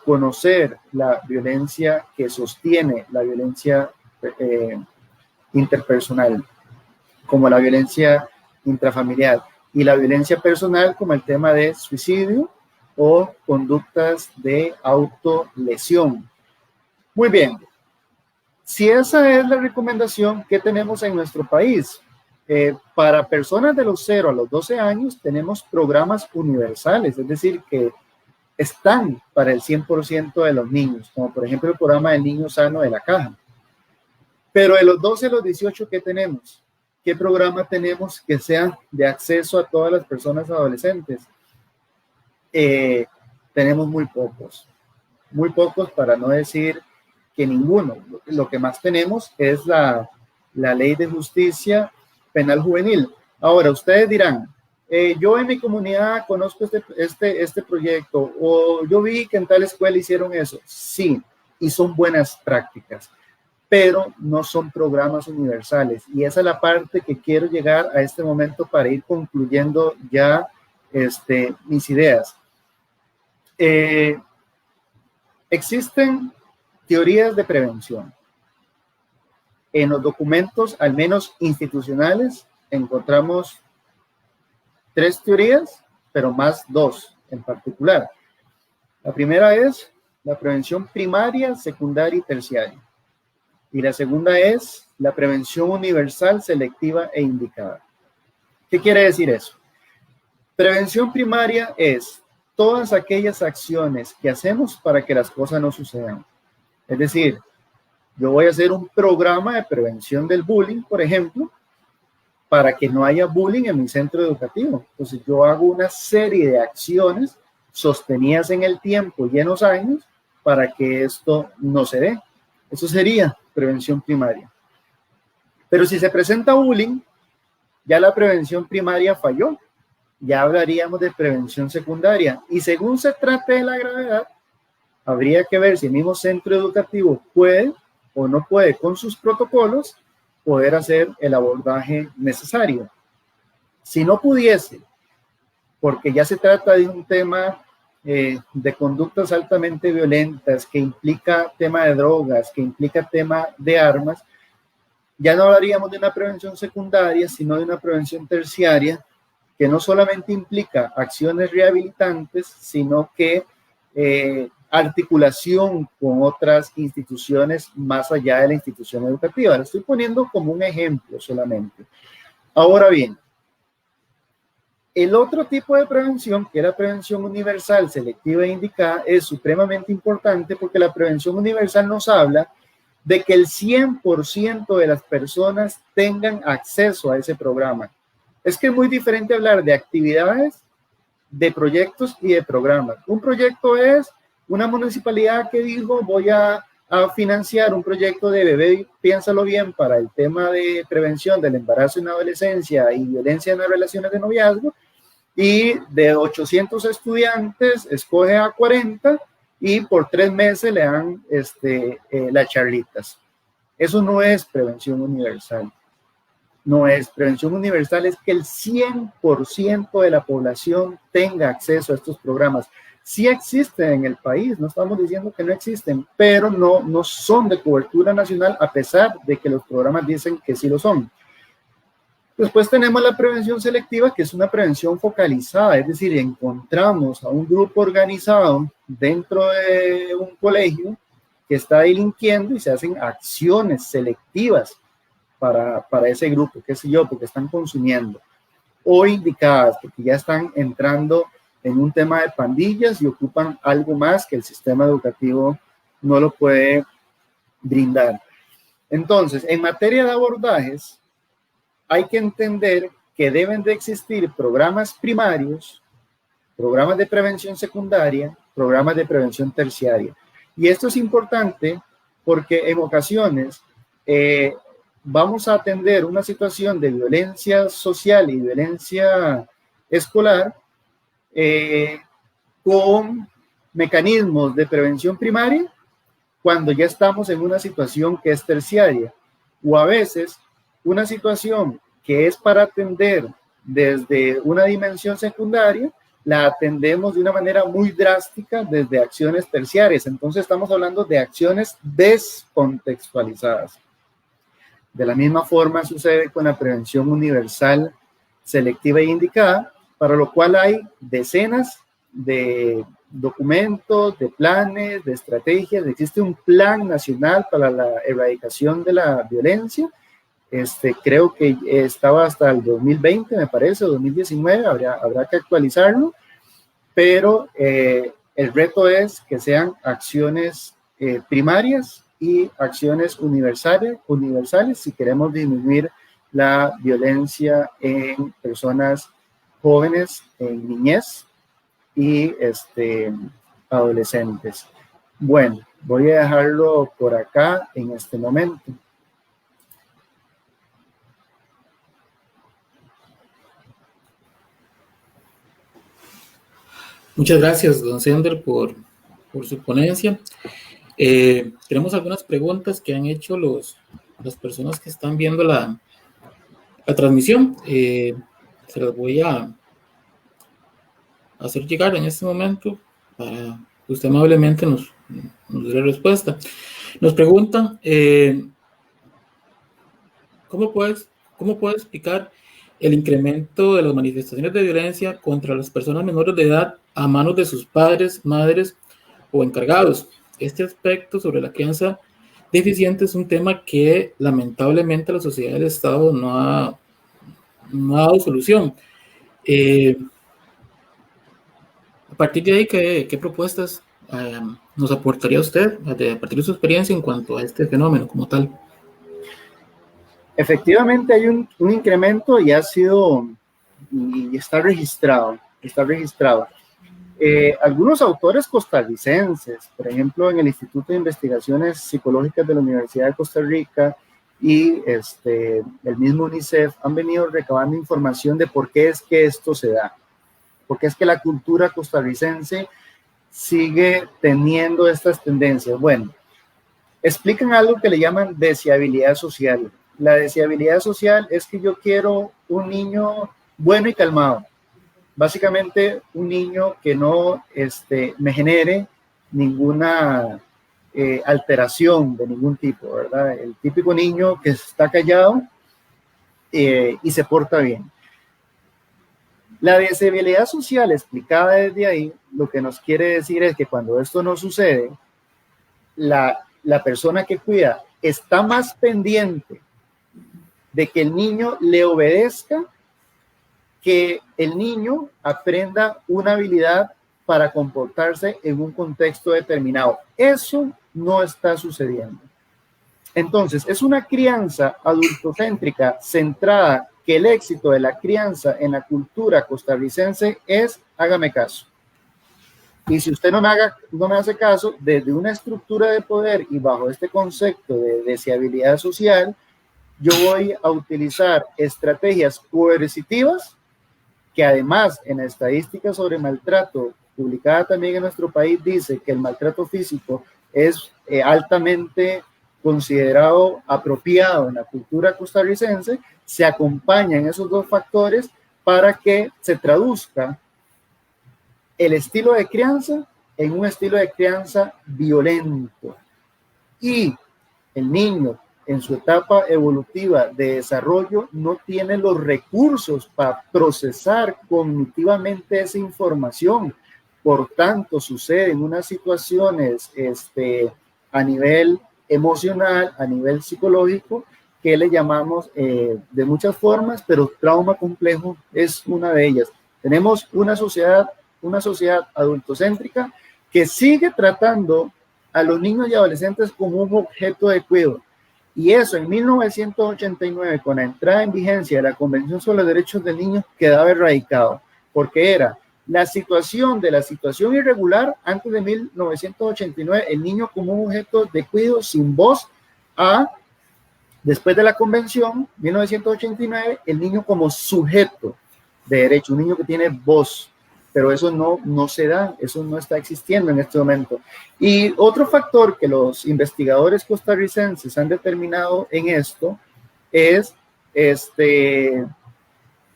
conocer la violencia que sostiene la violencia interpersonal, como la violencia intrafamiliar, y la violencia personal como el tema de suicidio o conductas de autolesión. Muy bien, si esa es la recomendación que tenemos en nuestro país, para personas de los 0 a los 12 años tenemos programas universales, es decir, que están para el 100% de los niños, como por ejemplo el programa del niño sano de la Caja. Pero de los 12 a los 18, ¿qué tenemos? ¿Qué programa tenemos que sea de acceso a todas las personas adolescentes? Tenemos muy pocos para no decir que ninguno. Lo que más tenemos es la ley de justicia penal juvenil. Ahora, ustedes dirán, yo en mi comunidad conozco este proyecto, o yo vi que en tal escuela hicieron eso. Sí, y son buenas prácticas, pero no son programas universales. Y esa es la parte que quiero llegar a este momento para ir concluyendo ya mis ideas. Existen teorías de prevención. En los documentos, al menos institucionales, encontramos 3 teorías, pero más 2 en particular. La primera es la prevención primaria, secundaria y terciaria. Y la segunda es la prevención universal, selectiva e indicada. ¿Qué quiere decir eso? Prevención primaria es todas aquellas acciones que hacemos para que las cosas no sucedan. Es decir, yo voy a hacer un programa de prevención del bullying, por ejemplo, para que no haya bullying en mi centro educativo. Entonces yo hago una serie de acciones sostenidas en el tiempo y en los años para que esto no se dé. Eso sería prevención primaria. Pero si se presenta bullying, ya la prevención primaria falló. Ya hablaríamos de prevención secundaria. Y según se trate de la gravedad, habría que ver si el mismo centro educativo puede o no puede, con sus protocolos, poder hacer el abordaje necesario. Si no pudiese, porque ya se trata de un tema de conductas altamente violentas, que implica tema de drogas, que implica tema de armas, ya no hablaríamos de una prevención secundaria, sino de una prevención terciaria, que no solamente implica acciones rehabilitantes, sino que articulación con otras instituciones más allá de la institución educativa. Lo estoy poniendo como un ejemplo solamente. Ahora bien, el otro tipo de prevención, que es la prevención universal, selectiva e indicada, es supremamente importante porque la prevención universal nos habla de que el 100% de las personas tengan acceso a ese programa. Es que es muy diferente hablar de actividades, de proyectos y de programas. Un proyecto es una municipalidad que dijo voy a financiar un proyecto de bebé, piénsalo bien, para el tema de prevención del embarazo en la adolescencia y violencia en las relaciones de noviazgo, y de 800 estudiantes escoge a 40 y por 3 meses le dan las charlitas. Eso no es prevención universal. No es prevención universal, es que el 100% de la población tenga acceso a estos programas. Sí existen en el país, no estamos diciendo que no existen, pero no son de cobertura nacional, a pesar de que los programas dicen que sí lo son. Después tenemos la prevención selectiva, que es una prevención focalizada, es decir, encontramos a un grupo organizado dentro de un colegio que está delinquiendo y se hacen acciones selectivas para ese grupo, qué sé yo, porque están consumiendo, o indicadas, porque ya están entrando en un tema de pandillas y ocupan algo más que el sistema educativo no lo puede brindar. Entonces, en materia de abordajes, hay que entender que deben de existir programas primarios, programas de prevención secundaria, programas de prevención terciaria. Y esto es importante porque en ocasiones vamos a atender una situación de violencia social y violencia escolar con mecanismos de prevención primaria cuando ya estamos en una situación que es terciaria, o a veces una situación que es para atender desde una dimensión secundaria, la atendemos de una manera muy drástica desde acciones terciarias. Entonces estamos hablando de acciones descontextualizadas. De la misma forma sucede con la prevención universal, selectiva e indicada, para lo cual hay decenas de documentos, de planes, de estrategias. Existe un plan nacional para la erradicación de la violencia. Creo que estaba hasta el 2020, me parece, 2019, habrá que actualizarlo, pero el reto es que sean acciones primarias y acciones universales si queremos disminuir la violencia en personas jóvenes, en niñez y adolescentes. Bueno, voy a dejarlo por acá en este momento. Muchas gracias, don Sender, por su ponencia. Tenemos algunas preguntas que han hecho las personas que están viendo la transmisión. Se las voy a hacer llegar en este momento para que usted amablemente nos dé respuesta. Nos preguntan, ¿cómo puede explicar el incremento de las manifestaciones de violencia contra las personas menores de edad a manos de sus padres, madres o encargados? Este aspecto sobre la crianza deficiente es un tema que lamentablemente la sociedad del Estado no ha dado solución. A partir de ahí, ¿qué propuestas nos aportaría usted a partir de su experiencia en cuanto a este fenómeno como tal? Efectivamente hay un incremento y ha sido, y está registrado, algunos autores costarricenses, por ejemplo, en el Instituto de Investigaciones Psicológicas de la Universidad de Costa Rica y el mismo UNICEF, han venido recabando información de por qué es que esto se da, por qué es que la cultura costarricense sigue teniendo estas tendencias. Bueno, explican algo que le llaman deseabilidad social. La deseabilidad social es que yo quiero un niño bueno y calmado. Básicamente un niño que no me genere ninguna alteración de ningún tipo, ¿verdad? El típico niño que está callado y se porta bien. La deseabilidad social explicada desde ahí, lo que nos quiere decir es que cuando esto no sucede, la persona que cuida está más pendiente de que el niño le obedezca, que el niño aprenda una habilidad para comportarse en un contexto determinado. Eso no está sucediendo. Entonces, es una crianza adultocéntrica centrada, que el éxito de la crianza en la cultura costarricense es, hágame caso. Y si usted no me hace caso, desde una estructura de poder y bajo este concepto de deseabilidad social, yo voy a utilizar estrategias coercitivas, que además en la estadística sobre maltrato, publicada también en nuestro país, dice que el maltrato físico es altamente considerado apropiado en la cultura costarricense. Se acompañan esos dos factores para que se traduzca el estilo de crianza en un estilo de crianza violento. Y el niño en su etapa evolutiva de desarrollo no tiene los recursos para procesar cognitivamente esa información. Por tanto, suceden unas situaciones a nivel emocional, a nivel psicológico, que le llamamos de muchas formas, pero trauma complejo es una de ellas. Tenemos una sociedad adultocéntrica que sigue tratando a los niños y adolescentes como un objeto de cuidado. Y eso en 1989, con la entrada en vigencia de la Convención sobre los Derechos del Niño, quedaba erradicado, porque era la situación irregular antes de 1989, el niño como un objeto de cuidado sin voz, después de la Convención, 1989, el niño como sujeto de derecho, un niño que tiene voz. Pero eso no se da, eso no está existiendo en este momento. Y otro factor que los investigadores costarricenses han determinado en esto es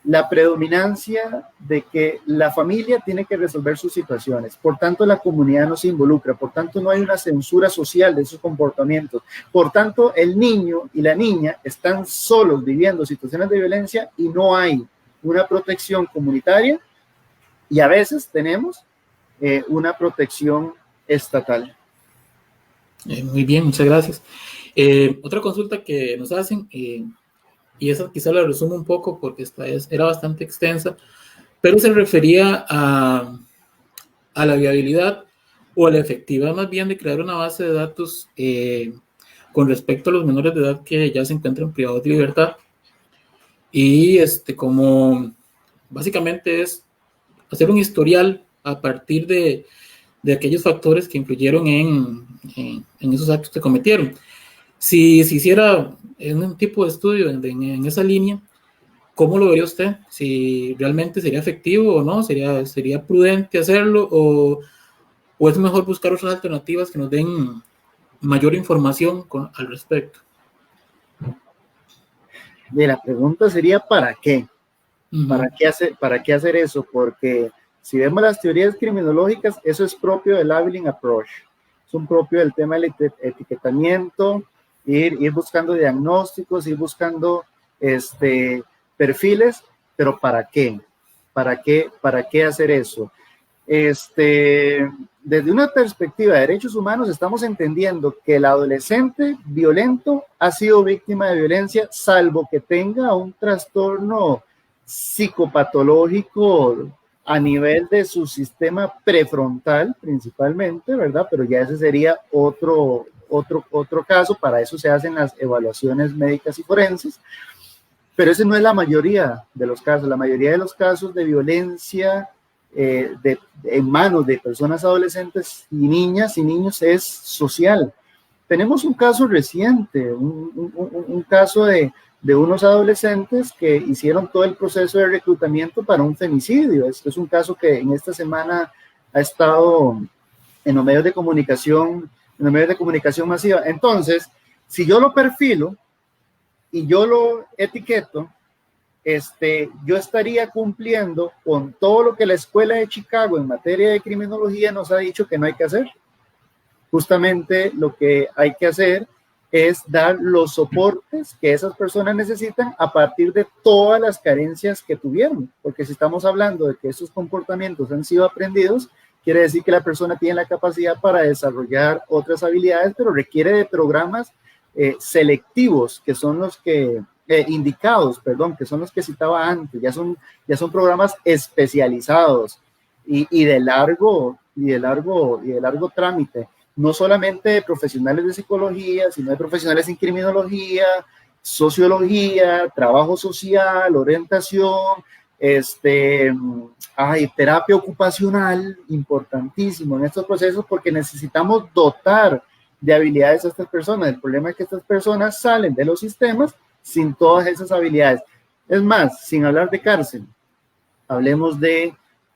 la predominancia de que la familia tiene que resolver sus situaciones. Por tanto, la comunidad no se involucra. Por tanto, no hay una censura social de esos comportamientos. Por tanto, el niño y la niña están solos viviendo situaciones de violencia y no hay una protección comunitaria. Y a veces tenemos una protección estatal. Muy bien, muchas gracias. Otra consulta que nos hacen, y esa quizá la resumo un poco porque era bastante extensa, pero se refería a la viabilidad o a la efectividad más bien de crear una base de datos con respecto a los menores de edad que ya se encuentran privados de libertad. Y como básicamente es hacer un historial a partir de aquellos factores que influyeron en esos actos que cometieron. Si se hiciera un tipo de estudio en esa línea, ¿cómo lo vería usted? Si realmente sería efectivo o no, sería prudente hacerlo, o es mejor buscar otras alternativas que nos den mayor información al respecto. La pregunta sería ¿para qué? ¿Para qué hacer eso? Porque si vemos las teorías criminológicas, eso es propio del labeling approach, es propio del tema del etiquetamiento, ir buscando diagnósticos, ir buscando perfiles, pero ¿para qué? ¿Para qué hacer eso? desde una perspectiva de derechos humanos, estamos entendiendo que el adolescente violento ha sido víctima de violencia, salvo que tenga un trastorno psicopatológico a nivel de su sistema prefrontal, principalmente, ¿verdad? Pero ya ese sería otro caso. Para eso se hacen las evaluaciones médicas y forenses. Pero ese no es la mayoría de los casos. La mayoría de los casos de violencia en manos de personas adolescentes y niñas y niños es social. Tenemos un caso reciente, un caso de unos adolescentes que hicieron todo el proceso de reclutamiento para un femicidio. Este es un caso que en esta semana ha estado en los medios de comunicación masiva. Entonces, si yo lo perfilo y yo lo etiqueto, yo estaría cumpliendo con todo lo que la Escuela de Chicago en materia de criminología nos ha dicho que no hay que hacer. Justamente lo que hay que hacer es dar los soportes que esas personas necesitan a partir de todas las carencias que tuvieron, porque si estamos hablando de que esos comportamientos han sido aprendidos, quiere decir que la persona tiene la capacidad para desarrollar otras habilidades, pero requiere de programas selectivos, que son los que indicados, perdón, que son los que citaba antes. Ya son programas especializados y de largo trámite, no solamente de profesionales de psicología, sino de profesionales en criminología, sociología, trabajo social, orientación, terapia ocupacional, importantísimo en estos procesos, porque necesitamos dotar de habilidades a estas personas. El problema es que estas personas salen de los sistemas sin todas esas habilidades. Es más, sin hablar de cárcel, hablemos de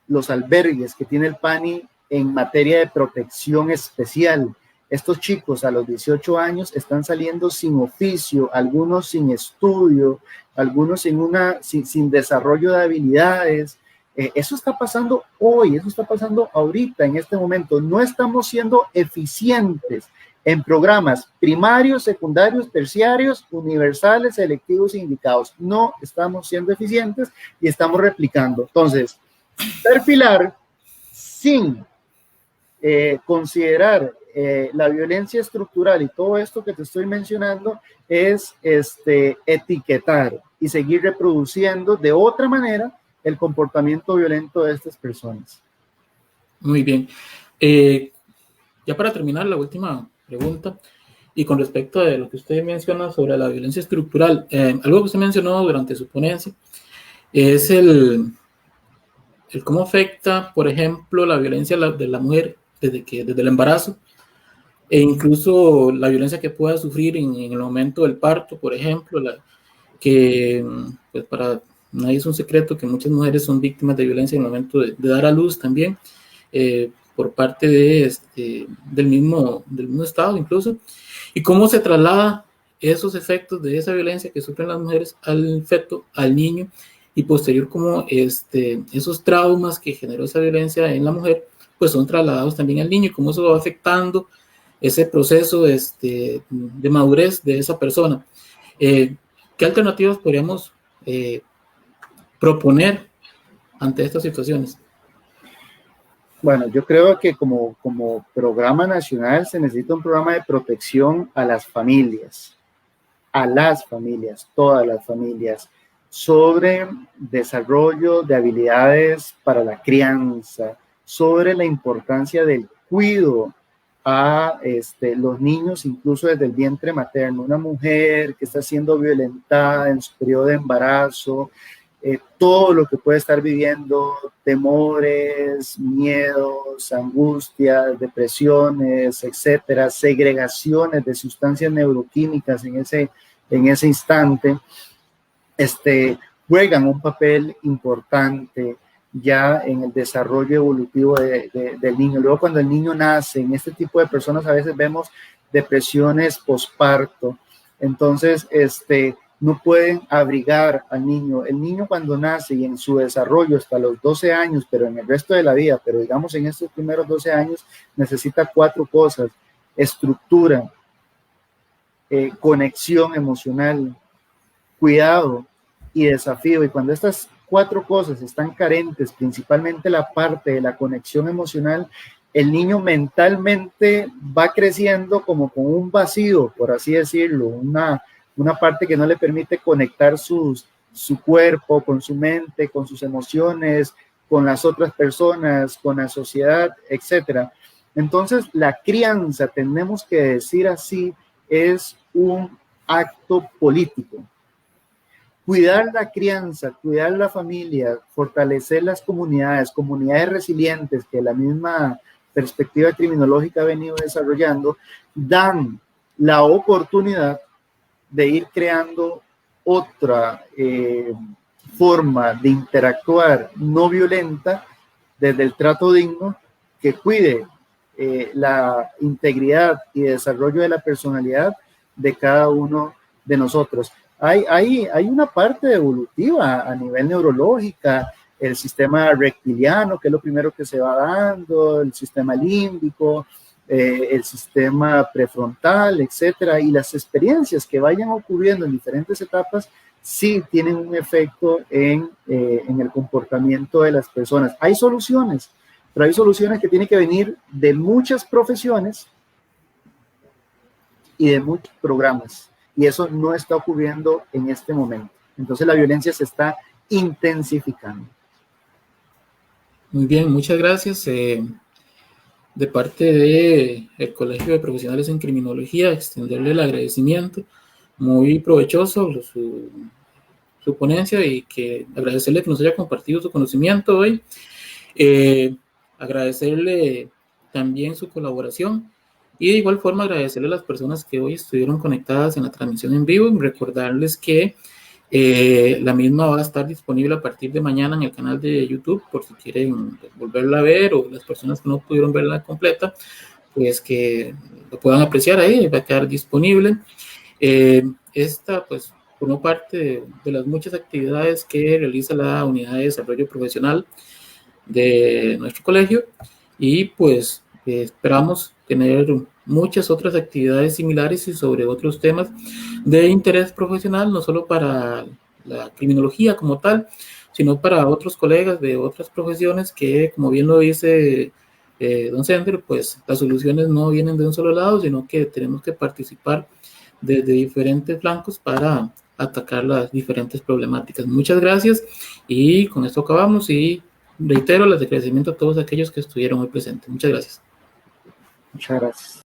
los albergues que tiene el PANI en materia de protección especial. Estos chicos a los 18 años están saliendo sin oficio, algunos sin estudio, algunos sin desarrollo de habilidades. Eso está pasando hoy, eso está pasando ahorita, en este momento. No estamos siendo eficientes en programas primarios, secundarios, terciarios, universales, selectivos e indicados. No estamos siendo eficientes y estamos replicando. Entonces, perfilar sin considerar la violencia estructural y todo esto que te estoy mencionando es etiquetar y seguir reproduciendo de otra manera el comportamiento violento de estas personas. Muy bien. Ya para terminar, la última pregunta, y con respecto a lo que usted menciona sobre la violencia estructural, algo que usted mencionó durante su ponencia es el cómo afecta, por ejemplo, la violencia de la mujer desde el embarazo, e incluso la violencia que pueda sufrir en el momento del parto, por ejemplo, que pues para nadie es un secreto que muchas mujeres son víctimas de violencia en el momento de dar a luz también, por parte del mismo Estado incluso, y cómo se traslada esos efectos de esa violencia que sufren las mujeres al feto, al niño, y posterior como esos traumas que generó esa violencia en la mujer, pues son trasladados también al niño, y cómo eso va afectando ese proceso de madurez de esa persona. ¿Qué alternativas podríamos proponer ante estas situaciones? Bueno, yo creo que como programa nacional se necesita un programa de protección a las familias, todas las familias, sobre desarrollo de habilidades para la crianza, sobre la importancia del cuidado a los niños, incluso desde el vientre materno. Una mujer que está siendo violentada en su periodo de embarazo, todo lo que puede estar viviendo, temores, miedos, angustias, depresiones, etcétera, segregaciones de sustancias neuroquímicas en ese instante, juegan un papel importante ya en el desarrollo evolutivo del niño. Luego, cuando el niño nace, en este tipo de personas a veces vemos depresiones posparto. Entonces, no pueden abrigar al niño. El niño cuando nace y en su desarrollo hasta los 12 años, pero en el resto de la vida, pero digamos en estos primeros 12 años, necesita 4 cosas: estructura, conexión emocional, cuidado y desafío. Y cuando estas 4 cosas están carentes, principalmente la parte de la conexión emocional, el niño mentalmente va creciendo como con un vacío, por así decirlo, una parte que no le permite conectar su cuerpo con su mente, con sus emociones, con las otras personas, con la sociedad, etcétera. Entonces, la crianza, tenemos que decir así, es un acto político. Cuidar la crianza, cuidar la familia, fortalecer las comunidades, comunidades resilientes que la misma perspectiva criminológica ha venido desarrollando, dan la oportunidad de ir creando otra forma de interactuar no violenta desde el trato digno que cuide la integridad y desarrollo de la personalidad de cada uno de nosotros. Hay una parte evolutiva a nivel neurológica, el sistema reptiliano, que es lo primero que se va dando, el sistema límbico, el sistema prefrontal, etcétera, y las experiencias que vayan ocurriendo en diferentes etapas sí tienen un efecto en el comportamiento de las personas. Hay soluciones, pero hay soluciones que tienen que venir de muchas profesiones y de muchos programas, y eso no está ocurriendo en este momento. Entonces la violencia se está intensificando. Muy bien, muchas gracias. De parte del Colegio de Profesionales en Criminología, extenderle el agradecimiento, muy provechoso su ponencia, y que agradecerle que nos haya compartido su conocimiento hoy. Agradecerle también su colaboración, y de igual forma agradecerle a las personas que hoy estuvieron conectadas en la transmisión en vivo, y recordarles que la misma va a estar disponible a partir de mañana en el canal de YouTube, por si quieren volverla a ver, o las personas que no pudieron verla completa, pues que lo puedan apreciar ahí, va a quedar disponible. Esta pues formó parte de las muchas actividades que realiza la Unidad de Desarrollo Profesional de nuestro colegio, y pues esperamos tener muchas otras actividades similares y sobre otros temas de interés profesional, no solo para la criminología como tal, sino para otros colegas de otras profesiones que, como bien lo dice don Sender, pues las soluciones no vienen de un solo lado, sino que tenemos que participar desde diferentes flancos para atacar las diferentes problemáticas. Muchas gracias, y con esto acabamos, y reitero el agradecimiento a todos aquellos que estuvieron hoy presentes. Muchas gracias. Muchas gracias.